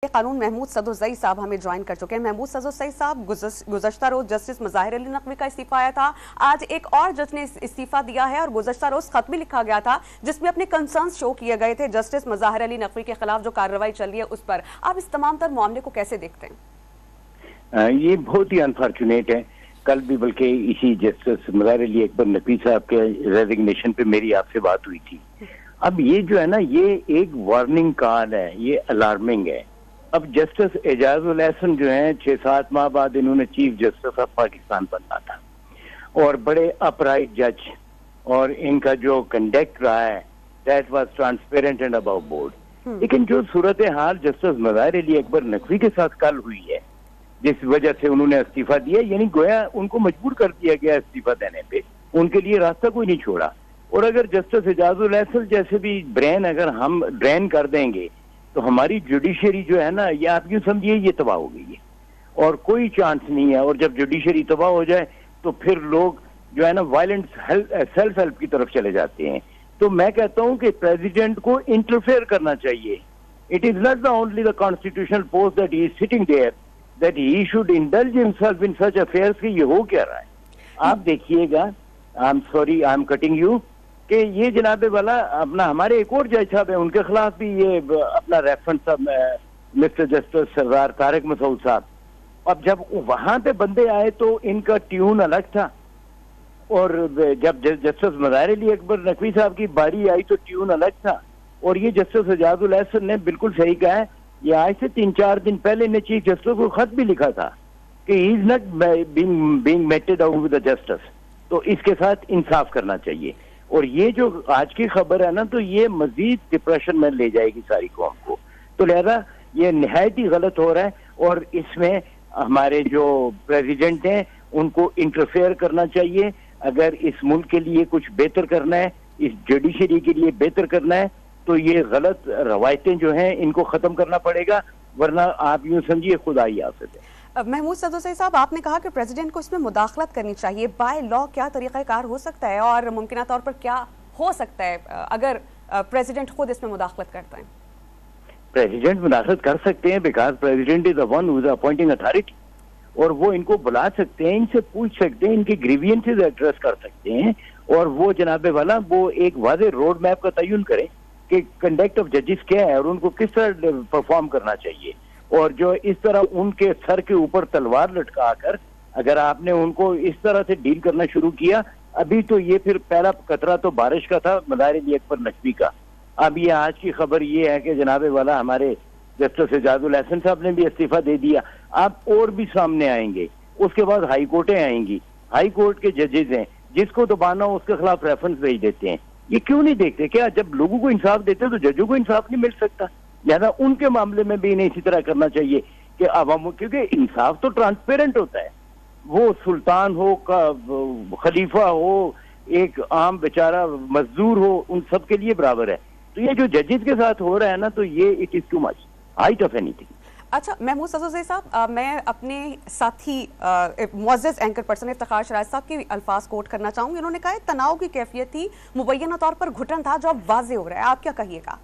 قانون محمود صدوزئی صاحب ہمیں جوائن کر چکے ہیں۔ محمود صدوزئی صاحب، گزشتہ روز جسٹس مظاہر علی نقوی کا استعفیٰ آیا تھا، آج ایک اور جج نے استعفیٰ دیا ہے اور گزشتہ روز خط بھی لکھا گیا تھا جس میں اپنے کنسرنز شو کیے گئے تھے جسٹس مظاہر علی نقوی کے خلاف جو کارروائی چل رہی ہے اس پر۔ آپ اس تمام تر معاملے کو کیسے دیکھتے ہیں؟ یہ بہت ہی انفارچونیٹ ہے۔ کل بھی بلکہ اسی جسٹس مظاہر علی اکبر نقوی صاحب کے ریزگنیشن پہ میری آپ سے بات ہوئی تھی۔ اب یہ جو ہے نا، یہ ایک وارننگ کال ہے، یہ الارمنگ ہے۔ اب جسٹس اعجاز الاحسن جو ہیں 6-7 ماہ بعد انہوں نے چیف جسٹس آف پاکستان بننا تھا اور بڑے اپرائٹ جج، اور ان کا جو کنڈکٹ رہا ہے that was transparent and above board. لیکن جو صورتحال جسٹس مظاہر علی اکبر نقوی کے ساتھ کل ہوئی ہے، جس وجہ سے انہوں نے استعفیٰ دیا، یعنی گویا ان کو مجبور کر دیا گیا استعفیٰ دینے پہ، ان کے لیے راستہ کوئی نہیں چھوڑا۔ اور اگر جسٹس اعجاز الاحسن جیسے بھی برین اگر ہم ڈرین کر دیں گے تو ہماری جوڈیشری جو ہے نا، یہ آپ یوں سمجھیے یہ تباہ ہو گئی ہے اور کوئی چانس نہیں ہے۔ اور جب جوڈیشری تباہ ہو جائے تو پھر لوگ جو ہے نا وائلنٹ سیلف ہیلپ کی طرف چلے جاتے ہیں۔ تو میں کہتا ہوں کہ پریزیڈنٹ کو انٹرفیئر کرنا چاہیے۔ It is not the only the constitutional post that he is sitting there, that he should indulge himself in such affairs کہ یہ ہو کیا رہا ہے۔ آپ دیکھیے گا، I am sorry I am cutting you, کہ یہ جناب والا اپنا ہمارے ایک اور جج صاحب ہیں، ان کے خلاف بھی یہ اپنا ریفرنس صاحب مسٹر جسٹس سردار طارق مسعود صاحب، اب جب وہاں پہ بندے آئے تو ان کا ٹیون الگ تھا، اور جب جسٹس مظاہر علی اکبر نقوی صاحب کی باری آئی تو ٹیون الگ تھا۔ اور یہ جسٹس اعجاز الاحسن نے بالکل صحیح کہا ہے، یہ آج سے 3-4 دن پہلے نے چیف جسٹس کو خط بھی لکھا تھا کہ he is not being meted out with the justice, تو اس کے ساتھ انصاف کرنا چاہیے۔ اور یہ جو آج کی خبر ہے نا، تو یہ مزید ڈپریشن میں لے جائے گی ساری قوم کو، تو لہذا یہ نہایت ہی غلط ہو رہا ہے۔ اور اس میں ہمارے جو پریزیڈنٹ ہیں ان کو انٹرفیئر کرنا چاہیے۔ اگر اس ملک کے لیے کچھ بہتر کرنا ہے، اس جوڈیشری کے لیے بہتر کرنا ہے، تو یہ غلط روایتیں جو ہیں ان کو ختم کرنا پڑے گا، ورنہ آپ یوں سمجھیے خدا ہی آفت ہے۔ محمود صدوزئی صاحب، آپ نے کہا کہ پریزیڈنٹ کو اس میں مداخلت کرنی چاہیے، بائی لا کیا طریقہ کار ہو سکتا ہے اور ممکنہ طور پر کیا ہو سکتا ہے اگر پریزیڈنٹ خود اس میں مداخلت کرتا ہے؟ پریزیڈنٹ مداخلت کر سکتے ہیں، because president is the one who is appointing authority, اور وہ ان کو بلا سکتے ہیں، ان سے پوچھ سکتے ہیں، ان کی گریوینسز ایڈریس کر سکتے ہیں، اور وہ جناب والا وہ ایک واضح روڈ میپ کا تعین کریں کہ کنڈکٹ آف ججز کیا ہے اور ان کو کس طرح پرفارم کرنا چاہیے۔ اور جو اس طرح ان کے سر کے اوپر تلوار لٹکا کر اگر آپ نے ان کو اس طرح سے ڈیل کرنا شروع کیا، ابھی تو یہ پھر پہلا قطرہ تو بارش کا تھا مظاہر علی اکبر نقوی کا، اب یہ آج کی خبر یہ ہے کہ جناب والا ہمارے جسٹس اعجاز الاحسن صاحب نے بھی استعفیٰ دے دیا۔ اب اور بھی سامنے آئیں گے، اس کے بعد ہائی کورٹیں آئیں گی، ہائی کورٹ کے ججز ہیں، جس کو دبانا ہو اس کے خلاف ریفرنس بھیج دیتے ہیں۔ یہ کیوں نہیں دیکھتے؟ کیا جب لوگوں کو انصاف دیتے تو ججوں کو انصاف نہیں مل سکتا؟ لہذا ان کے معاملے میں بھی انہیں اسی طرح کرنا چاہیے کہ عوام، کیونکہ انصاف تو ٹرانسپیرنٹ ہوتا ہے، وہ سلطان ہو، خلیفہ ہو، ایک عام بیچارہ مزدور ہو، ان سب کے لیے برابر ہے۔ تو یہ جو ججز کے ساتھ ہو رہا ہے نا، تو یہ it is too much, height of any thing. اچھا محمود صدوزئی صاحب، میں اپنے ساتھی معزز اینکر پرسن افتخار شیرازی صاحب کے الفاظ کوٹ کرنا چاہوں گی۔ انہوں نے کہا تناؤ کی کیفیت تھی، مبینہ طور پر گھٹن تھا جو اب واضح ہو رہا ہے، آپ کیا کہیے گا؟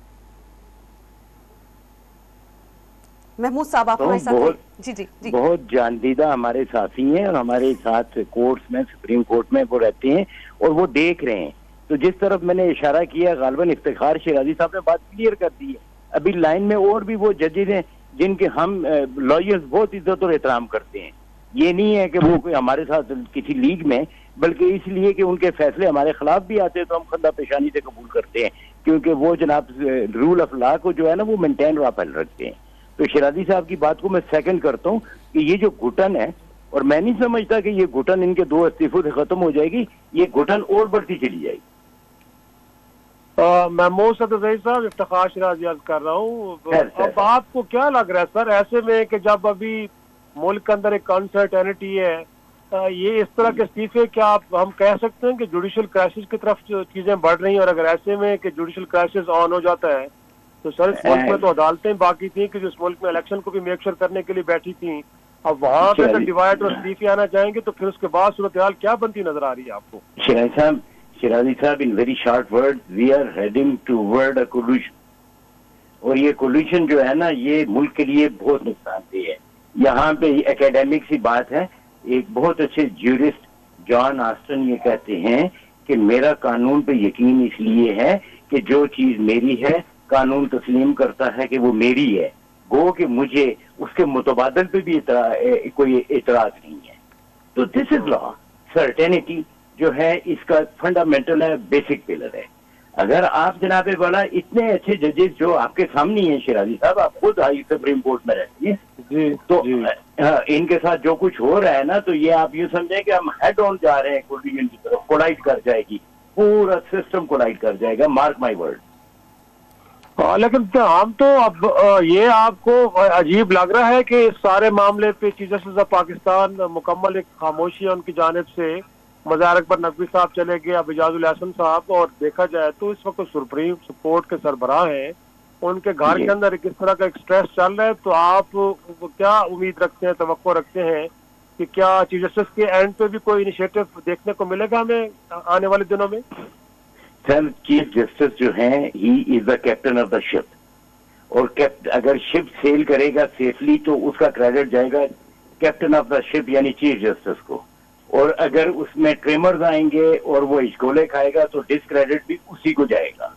محمود صاحب آپ ہمارے ساتھ جی بہت جاندیدہ ہمارے ساتھی ہیں، اور ہمارے ساتھ کورٹس میں، سپریم کورٹ میں وہ رہتے ہیں اور وہ دیکھ رہے ہیں۔ تو جس طرف میں نے اشارہ کیا، غالباً افتخار شیرازی صاحب نے بات کلیئر کر دی ہے۔ ابھی لائن میں اور بھی وہ ججز ہیں جن کے ہم لائرز بہت عزت اور احترام کرتے ہیں۔ یہ نہیں ہے کہ وہ کوئی ہمارے ساتھ کسی لیگ میں، بلکہ اس لیے کہ ان کے فیصلے ہمارے خلاف بھی آتے ہیں تو ہم خندہ پیشانی سے قبول کرتے ہیں، کیونکہ وہ جناب رول آف لا کو جو ہے نا وہ مینٹین اور اپہل رکھتے ہیں۔ تو شیرازی صاحب کی بات کو میں سیکنڈ کرتا ہوں کہ یہ جو گھٹن ہے، اور میں نہیں سمجھتا کہ یہ گھٹن ان کے 2 استعفوں سے ختم ہو جائے گی، یہ گھٹن اور بڑھتی چلی جائے گی۔ محمود صدوزئی صاحب، افتخار شیرازی عرض کر رہا ہوں، اب آپ کو کیا لگ رہا ہے سر ایسے میں کہ جب ابھی ملک کے اندر ایک انسرٹینٹی ہے، یہ اس طرح کے استعفے کیا ہم کہہ سکتے ہیں کہ جوڈیشل کرائسس کی طرف جو چیزیں بڑھ رہی ہیں؟ اور اگر ایسے میں کہ جوڈیشل کرائسس آن ہو جاتا ہے تو سر اس ملک میں تو عدالتیں باقی تھیں کہ جو اس ملک میں الیکشن کو بھی میک شور کرنے کے لیے بیٹھی تھیں، اب وہاں پہ ڈیوائڈ اور استعفے آنا چاہیں گے تو پھر اس کے بعد صورتحال کیا بنتی نظر آ رہی ہے آپ کو؟ شیرازی صاحب in very short words, we are heading toward a collusion. اور یہ کولیشن جو ہے نا یہ ملک کے لیے بہت نقصان دہ ہے. یہاں پہ اکیڈیمک سی بات ہے, ایک بہت اچھے جیورسٹ جان آسٹن یہ کہتے ہیں کہ میرا قانون پہ یقین اس لیے ہے کہ جو چیز میری ہے قانون تسلیم کرتا ہے کہ وہ میری ہے, گو کہ مجھے اس کے متبادل پہ بھی کوئی اعتراض نہیں ہے. تو دس از لا. سرٹینٹی جو ہے اس کا فنڈامنٹل ہے, بیسک پلر ہے. اگر آپ جناب والا اتنے اچھے ججز جو آپ کے سامنے ہیں شیرازی صاحب, آپ خود ہائی سپریم کورٹ میں رہتی ہیں, تو ان کے ساتھ جو کچھ ہو رہا ہے نا تو یہ آپ یوں سمجھیں کہ ہم ہیڈ آن جا رہے ہیں کولیجن کی طرف, کولائڈ کر جائے گی, پورا سسٹم کولائڈ کر جائے گا, مارک مائی ورڈ. لیکن ہم تو اب یہ آپ کو عجیب لگ رہا ہے کہ اس سارے معاملے پہ چیف جسٹس آف پاکستان مکمل ایک خاموشی ہے ان کی جانب سے. مظاہر اکبر نقوی صاحب چلے گئے, اب اعجاز الحسن صاحب, اور دیکھا جائے تو اس وقت سپریم کورٹ کے سربراہ ہیں, ان کے گھر کے اندر اس طرح کا ایک سٹریس چل رہا ہے. تو آپ کیا امید رکھتے ہیں, توقع رکھتے ہیں کہ کیا چیف جسٹس کے اینڈ پہ بھی کوئی انیشیٹو دیکھنے کو ملے گا ہمیں آنے والے دنوں میں؟ سر چیف جسٹس جو ہیں ہی از دا کیپٹن آف دا شپ, اور اگر شپ سیل کرے گا سیفلی تو اس کا کریڈٹ جائے گا کیپٹن آف دا شپ یعنی چیف جسٹس کو, اور اگر اس میں ٹریمرز آئیں گے اور وہ اچکولے کھائے گا تو ڈسکریڈٹ بھی اسی کو جائے گا.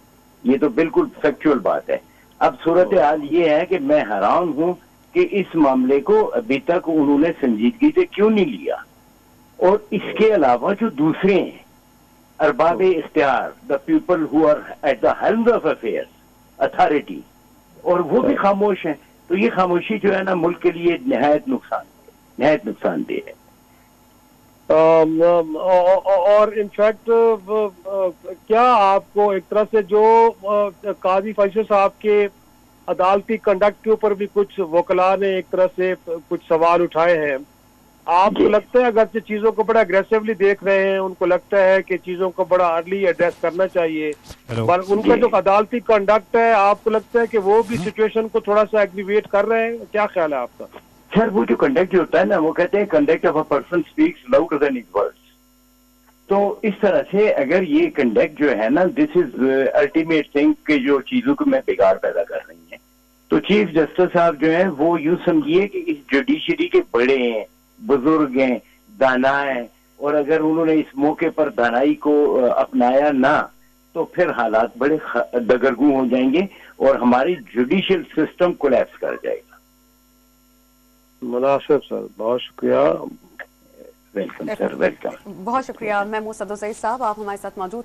یہ تو بالکل فیکچوئل بات ہے. اب صورتحال یہ ہے کہ میں حیران ہوں کہ اس معاملے کو ابھی تک انہوں نے سنجیدگی سے کیوں نہیں لیا, اور اس کے علاوہ جو دوسرے ہیں ارباب اختیار, the people who are at the helm of affairs, authority, اور وہ بھی خاموش ہیں. تو یہ خاموشی جو ہے نا ملک کے لیے نہایت نقصان دہ ہے. اور انفیکٹ کیا آپ کو ایک طرح سے جو قاضی فیصل صاحب کے عدالتی کنڈکٹ کے اوپر بھی کچھ وکلاء نے ایک طرح سے کچھ سوال اٹھائے ہیں, آپ کو لگتا ہے اگرچہ چیزوں کو بڑا اگریسولی دیکھ رہے ہیں, ان کو لگتا ہے کہ چیزوں کو بڑا ارلی ایڈریس کرنا چاہیے, پر ان کا جو عدالتی کنڈکٹ ہے آپ کو لگتا ہے کہ وہ بھی سچویشن کو تھوڑا سا ایگریویٹ کر رہے ہیں؟ کیا خیال ہے آپ کا؟ سر وہ جو کنڈکٹ جو ہوتا ہے نا وہ کہتے ہیں conduct of a person speaks louder than his words. تو اس طرح سے اگر یہ کنڈکٹ جو ہے نا دس از الٹیمیٹ تھنگ کہ جو چیزوں کو میں بگاڑ پیدا کر رہی ہیں, تو چیف جسٹس صاحب جو ہیں وہ یوں سمجھیے کہ اس جوڈیشری کے بڑے ہیں, بزرگ ہیں, دانا ہیں, اور اگر انہوں نے اس موقع پر دانائی کو اپنایا نہ تو پھر حالات بڑے دگرگوں ہو جائیں گے اور ہماری جوڈیشل سسٹم کولیپس کر جائے گا. مناسب سر, بہت شکریہ. Welcome sir, welcome. بہت شکریہ محمود صدر صاحب, آپ ہمارے ساتھ موجود تھے.